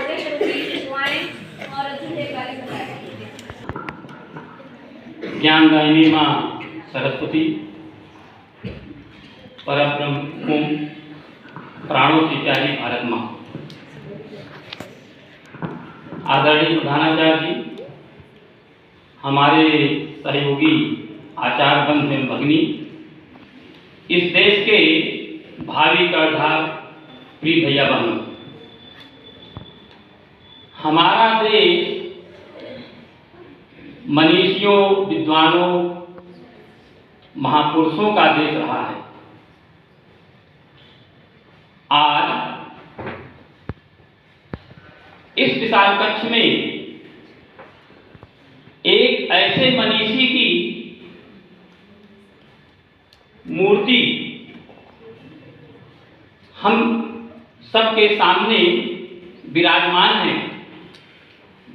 आगे करोगी दुआएं और अच्छे से कार्य बताएं। ज्ञानदायिनी माँ सरस्वती, परब्रह्म, प्राणों की प्यारी भारत माँ, आदरणीय प्रधानाचार्य जी, हमारे सहयोगी आचार्य बंधु एवं भगिनी, इस देश के भावी कर्णधार प्रिय भैया बहनों, हमारा देश मनीषियों, विद्वानों, महापुरुषों का देश रहा है। आज इस विशाल कक्ष में एक ऐसे मनीषी की मूर्ति हम सबके सामने विराजमान है,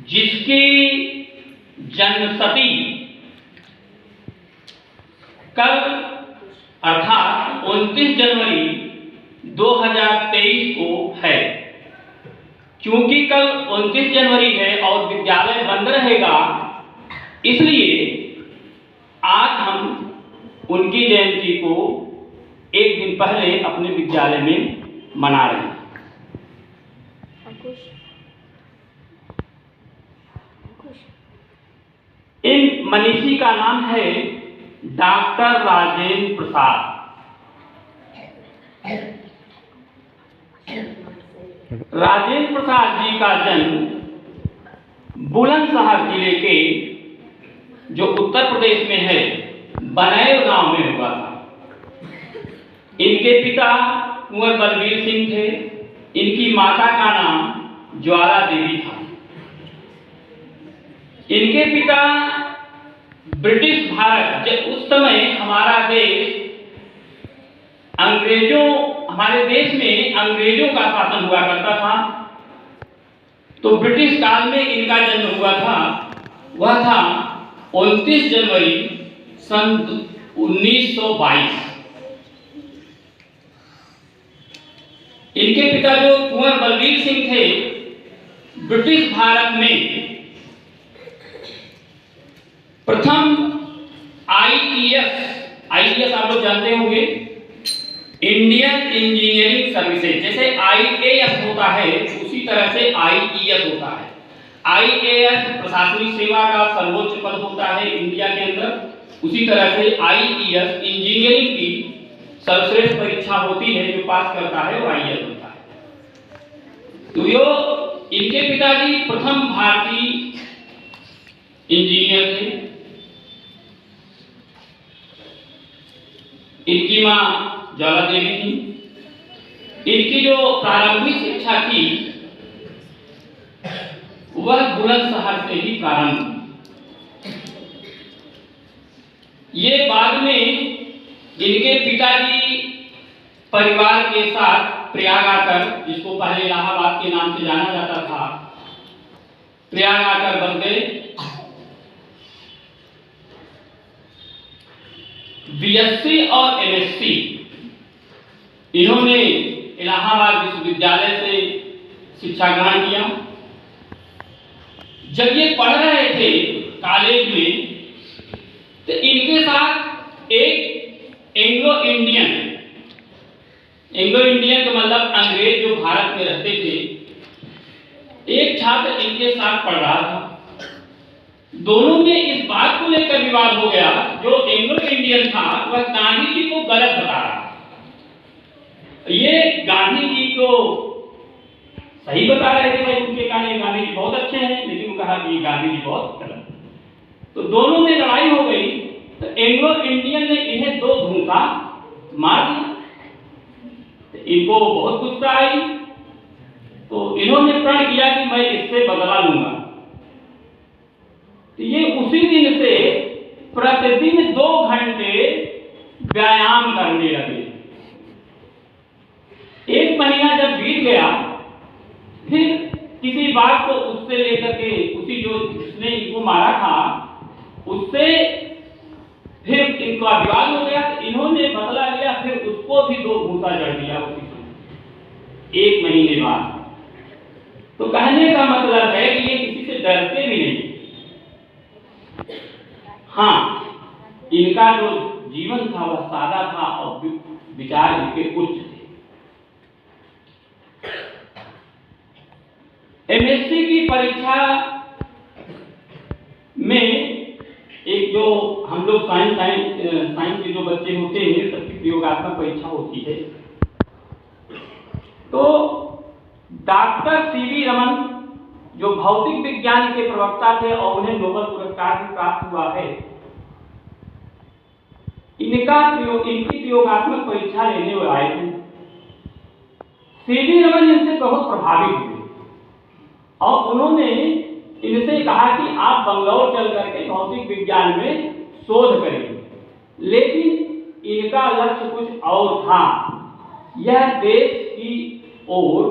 जिसकी जन्मशती कल अर्थात 29 जनवरी 2023 को है। क्योंकि कल 29 जनवरी है और विद्यालय बंद रहेगा, इसलिए आज हम उनकी जयंती को एक दिन पहले अपने विद्यालय में मना रहे हैं। इन मनीषी का नाम है डॉक्टर राजेंद्र प्रसाद। राजेंद्र प्रसाद जी का जन्म बुलंदशहर जिले के, जो उत्तर प्रदेश में है, बनैर गांव में हुआ था। इनके पिता कुंवर बलबीर सिंह थे। इनकी माता का नाम ज्वाला देवी था। इनके पिता ब्रिटिश भारत, जब उस समय हमारा देश हमारे देश में अंग्रेजों का शासन हुआ करता था, तो ब्रिटिश काल में इनका जन्म हुआ था। वह था 29 जनवरी सन 1922। इनके पिता जो कुंवर बलबीर सिंह थे, ब्रिटिश भारत में प्रथम आईईएस आप लोग जानते होंगे, इंडियन इंजीनियरिंग सर्विसेज। जैसे आईएएस होता है उसी तरह से आईईएस होता है। आईएएस प्रशासनिक सेवा का सर्वोच्च पद होता है इंडिया के अंदर, उसी तरह से आईईएस इंजीनियरिंग की सर्वश्रेष्ठ परीक्षा होती है, जो पास करता है वो आईएएस होता है। तो यो इनके पिताजी प्रथम भारतीय इंजीनियर थे। इनकी मां ज्वाला देवी थी। इनकी जो प्रारंभिक शिक्षा थी वह बुलंदशहर से ही प्रारंभ हुई। ये बाद में इनके पिताजी परिवार के साथ प्रयाग आकर, जिसको पहले इलाहाबाद के नाम से जाना जाता था, प्रयाग आकर बस गए। बीएससी और एमएससी इन्होंने इलाहाबाद विश्वविद्यालय से शिक्षा ग्रहण किया। जब ये पढ़ रहे थे कॉलेज में, तो इनके साथ एक एंग्लो इंडियन का मतलब अंग्रेज जो भारत में रहते थे, एक छात्र इनके साथ पढ़ रहा था। दोनों में इस बात को लेकर विवाद हो गया, जो एंग्लो इंडियन था वह गांधी जी को गलत बता रहा। ये गांधी जी को सही बता रहे थे भाई, उनके कहा गांधी जी बहुत अच्छे हैं, लेकिन वो कहा कि गांधी जी बहुत गलत। तो दोनों में लड़ाई हो गई। तो एंग्लो इंडियन ने इन्हें 2 घूंसा मार दिया। तो इनको बहुत गुस्सा आई, तो इन्होंने प्रण किया कि मैं इससे बदला लूंगा। तो ये उसी दिन से प्रतिदिन 2 घंटे व्यायाम करने लगे। 1 महीना जब बीत गया, फिर किसी बात को उससे लेकर के, उसी जो जिसने इनको मारा था उससे फिर इनका विवाद हो गया। तो इन्होंने बदला लिया, फिर उसको भी 2 घूंसा जड़ दिया उसी समय 1 महीने बाद। तो कहने का मतलब है कि ये किसी से डरते भी नहीं। हाँ, इनका जो जीवन था वह सादा था और विचार इनके उच्च थे। एमएससी की परीक्षा में एक जो हम लोग साइंस के जो बच्चे होते हैं सबकी प्रयोगात्मक परीक्षा होती है। तो डॉक्टर सीवी रमन जो भौतिक विज्ञान के प्रवक्ता थे और उन्हें नोबेल पुरस्कार भी प्राप्त हुआ है, इनकी प्रयोगात्मक परीक्षा लेने वाले आए थे। सीवी रमन इनसे बहुत प्रभावित हुए और उन्होंने इनसे कहा कि आप बंगलौर चल करके भौतिक विज्ञान में शोध करेंगे। लेकिन इनका लक्ष्य कुछ और था। यह देश की ओर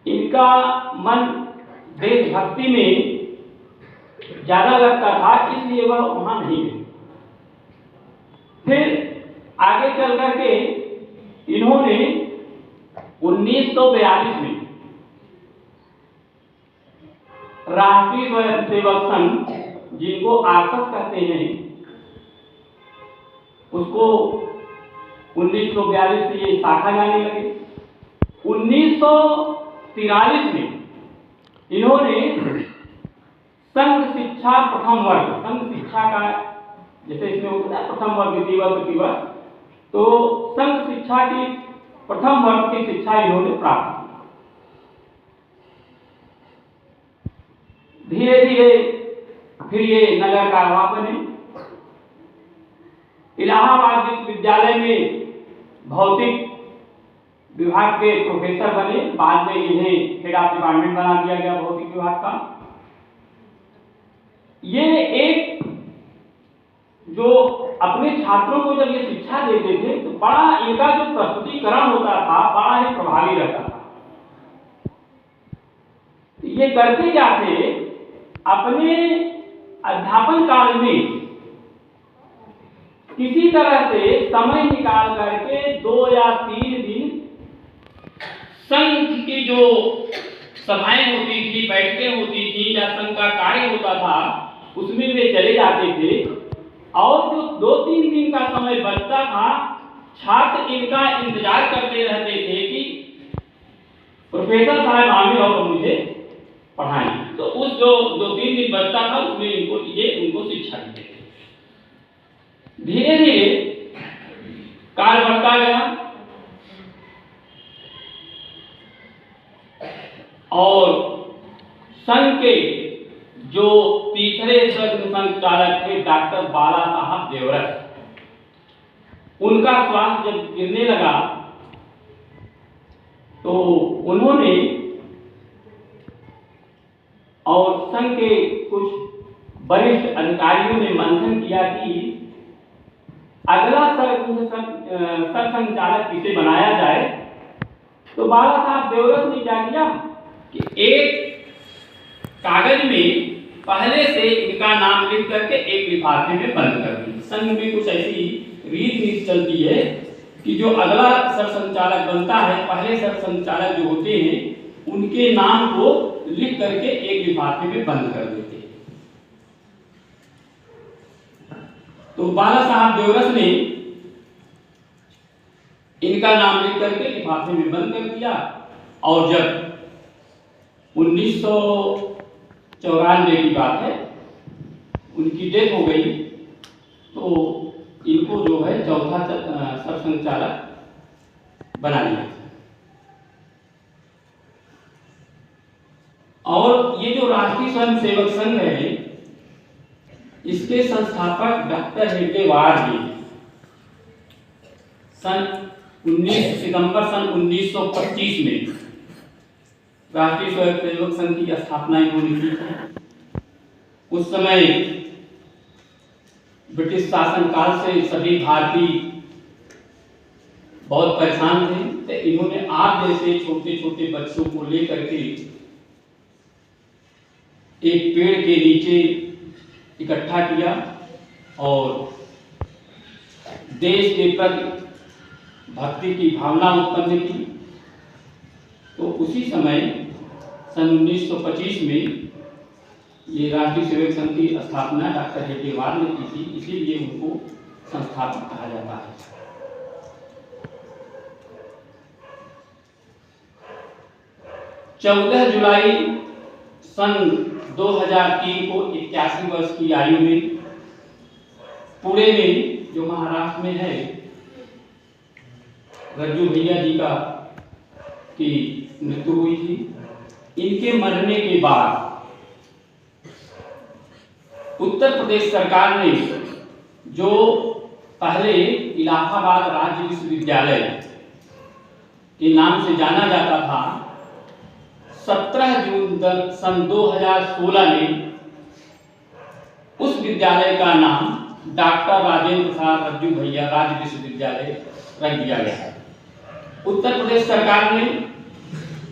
इनका मन देशभक्ति में ज्यादा लगता था, इसलिए वह वहां नहीं गए। फिर आगे चल करके इन्होंने 1942 में राष्ट्रीय स्वयंसेवक संघ, जिनको आरएसएस कहते हैं, उसको 1942 से ये शाखा जाने लगे। 1943 में इन्होंने संघ शिक्षा प्रथम वर्ग, संघ शिक्षा का जैसे इसमें होता है प्रथम वर्ग, द्वितीय वर्ग, तृतीय वर्ग, तो संघ शिक्षा की प्रथम वर्ग की शिक्षा इन्होंने प्राप्त की। धीरे धीरे फिर ये नगर कारवा बने। इलाहाबाद विश्वविद्यालय में भौतिक विभाग के प्रोफेसर बने। बाद में इन्हें हेड ऑफ डिपार्टमेंट बना दिया गया भौतिक विभाग का। ये एक जो अपने छात्रों को जब ये शिक्षा देते थे तो बड़ा इनका जो प्रस्तुतिकरण होता था बड़ा ही प्रभावी रहता था। ये करते क्या थे, अपने अध्यापन काल में किसी तरह से समय निकाल करके 2 या 3 दिन संघ की जो सभाएं होती थी, बैठकें होती थी या संघ का कार्य होता था, उसमें वे चले जाते थे। और जो 2-3 दिन का समय बचता था, छात्र इनका इंतजार करते रहते थे कि प्रोफेसर साहब आए और मुझे पढ़ाएं। तो उस जो 2-3 दिन बचता था उसमें उनको शिक्षा देते थे। धीरे धीरे कार्य बढ़ता गया और संघ के जो तीसरे संचालक थे डॉक्टर बाला साहब देवरस, उनका स्वास्थ्य जब गिरने लगा तो उन्होंने और संघ के कुछ वरिष्ठ अधिकारियों ने मंथन किया कि अगला सरसंचालक किसे बनाया जाए। तो बाला साहब देवरस ने क्या किया कि एक कागज में पहले से इनका नाम लिख करके एक लिफाफे में बंद कर दिया। संघ में कुछ ऐसी रीत चलती है कि जो अगला सरसंचालक बनता है, पहले सरसंचालक जो होते हैं उनके नाम को लिख करके एक लिफाफे में बंद कर देते हैं। तो बाला साहब देवरस ने इनका नाम लिख करके लिफाफे में बंद कर दिया। और जब 1994 की बात है, उनकी डेथ हो गई, तो इनको जो है चौथा सरसंचालक बना दिया। और ये जो राष्ट्रीय स्वयंसेवक संघ है, इसके संस्थापक डॉक्टर हेडगेवार जी सन 19 सितंबर सन 1925 में राष्ट्रीय स्वयंसेवक संघ की स्थापना इन्होंने की थी। उस समय ब्रिटिश शासन काल से सभी भारतीय बहुत परेशान थे, तो इन्होंने आप जैसे छोटे छोटे बच्चों को लेकर के एक पेड़ के नीचे इकट्ठा किया और देश के प्रति भक्ति की भावना उत्पन्न की। उसी समय सन 1925 में ये राष्ट्रीय सेवक संघ की स्थापना डॉक्टर हेडगेवार ने की थी, इसीलिए उनको संस्थापक कहा जाता है। चौदह जुलाई सन 2003 को 81 वर्ष की आयु में पुणे में, जो महाराष्ट्र में है, रज्जू भैया जी की मृत्यु हुई थी। इनके मरने के बाद उत्तर प्रदेश सरकार ने, जो पहले इलाहाबाद राज्य विश्वविद्यालय के नाम से जाना जाता था, 17 जून सन 2016 में उस विद्यालय का नाम डॉक्टर राजेंद्र प्रसाद रज्जू भैया राज्य विश्वविद्यालय रख दिया गया है। उत्तर प्रदेश सरकार ने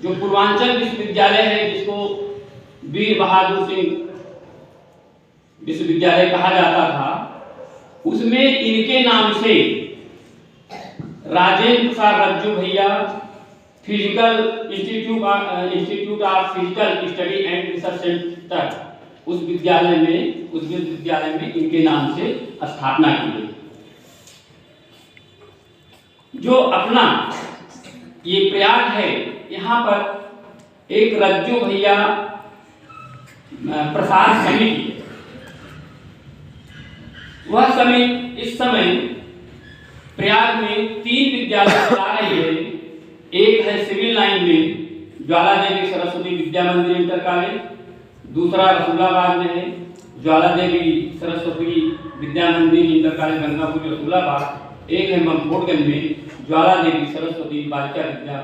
जो पूर्वांचल विश्वविद्यालय है, जिसको वीर बहादुर सिंह विश्वविद्यालय कहा जाता था, उसमें इनके नाम से राजेंद्र प्रसाद रज्जू भैया institute of physical study and research centre, उस विश्वविद्यालय में इनके नाम से स्थापना की गई। जो अपना ये प्रयाग है, यहाँ पर एक रज्जू भैया प्रसाद समिति, वह समिति इस समय प्रयाग में 3 विद्यालय चला रही है। एक है सिविल लाइन में ज्वाला देवी सरस्वती विद्या मंदिर इंटर कॉलेज, दूसरा रसूलाबाद में है ज्वाला देवी सरस्वती विद्या मंदिर इंटर कॉलेज गंगापुर रसूलाबाद, एक है ममकोटगंज में ज्वाला देवी सरस्वती बालिका विद्या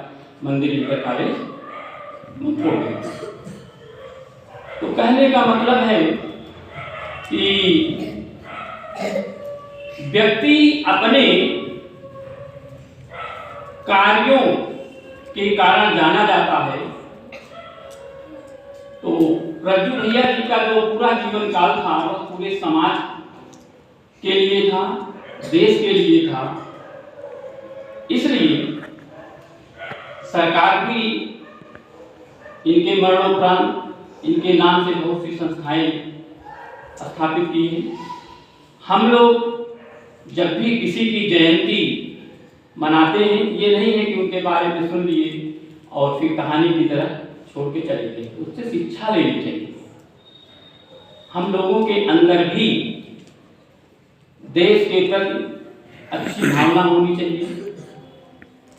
मंदिर इंटर कॉलेज ममकोटगंज। तो कहने का मतलब है कि व्यक्ति अपने कार्यों के कारण जाना जाता है। तो रज्जू भैया जी का जो पूरा जीवन काल था, वह पूरे समाज के लिए था, देश के लिए था। इसलिए सरकार भी इनके मरणोपरांत इनके नाम से बहुत सी संस्थाएं स्थापित की हैं। हम लोग जब भी किसी की जयंती मनाते हैं, ये नहीं है कि उनके बारे में सुन लिए और फिर कहानी की तरह छोड़ के चले गए, उससे शिक्षा लेनी चाहिए। हम लोगों के अंदर भी देश के प्रति अच्छी भावना होनी चाहिए,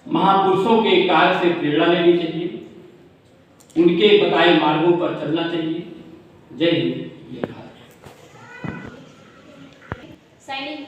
महापुरुषों के कार्य से प्रेरणा लेनी चाहिए, उनके बताए मार्गों पर चलना चाहिए। जय हिंद, जय भारत। साइनिंग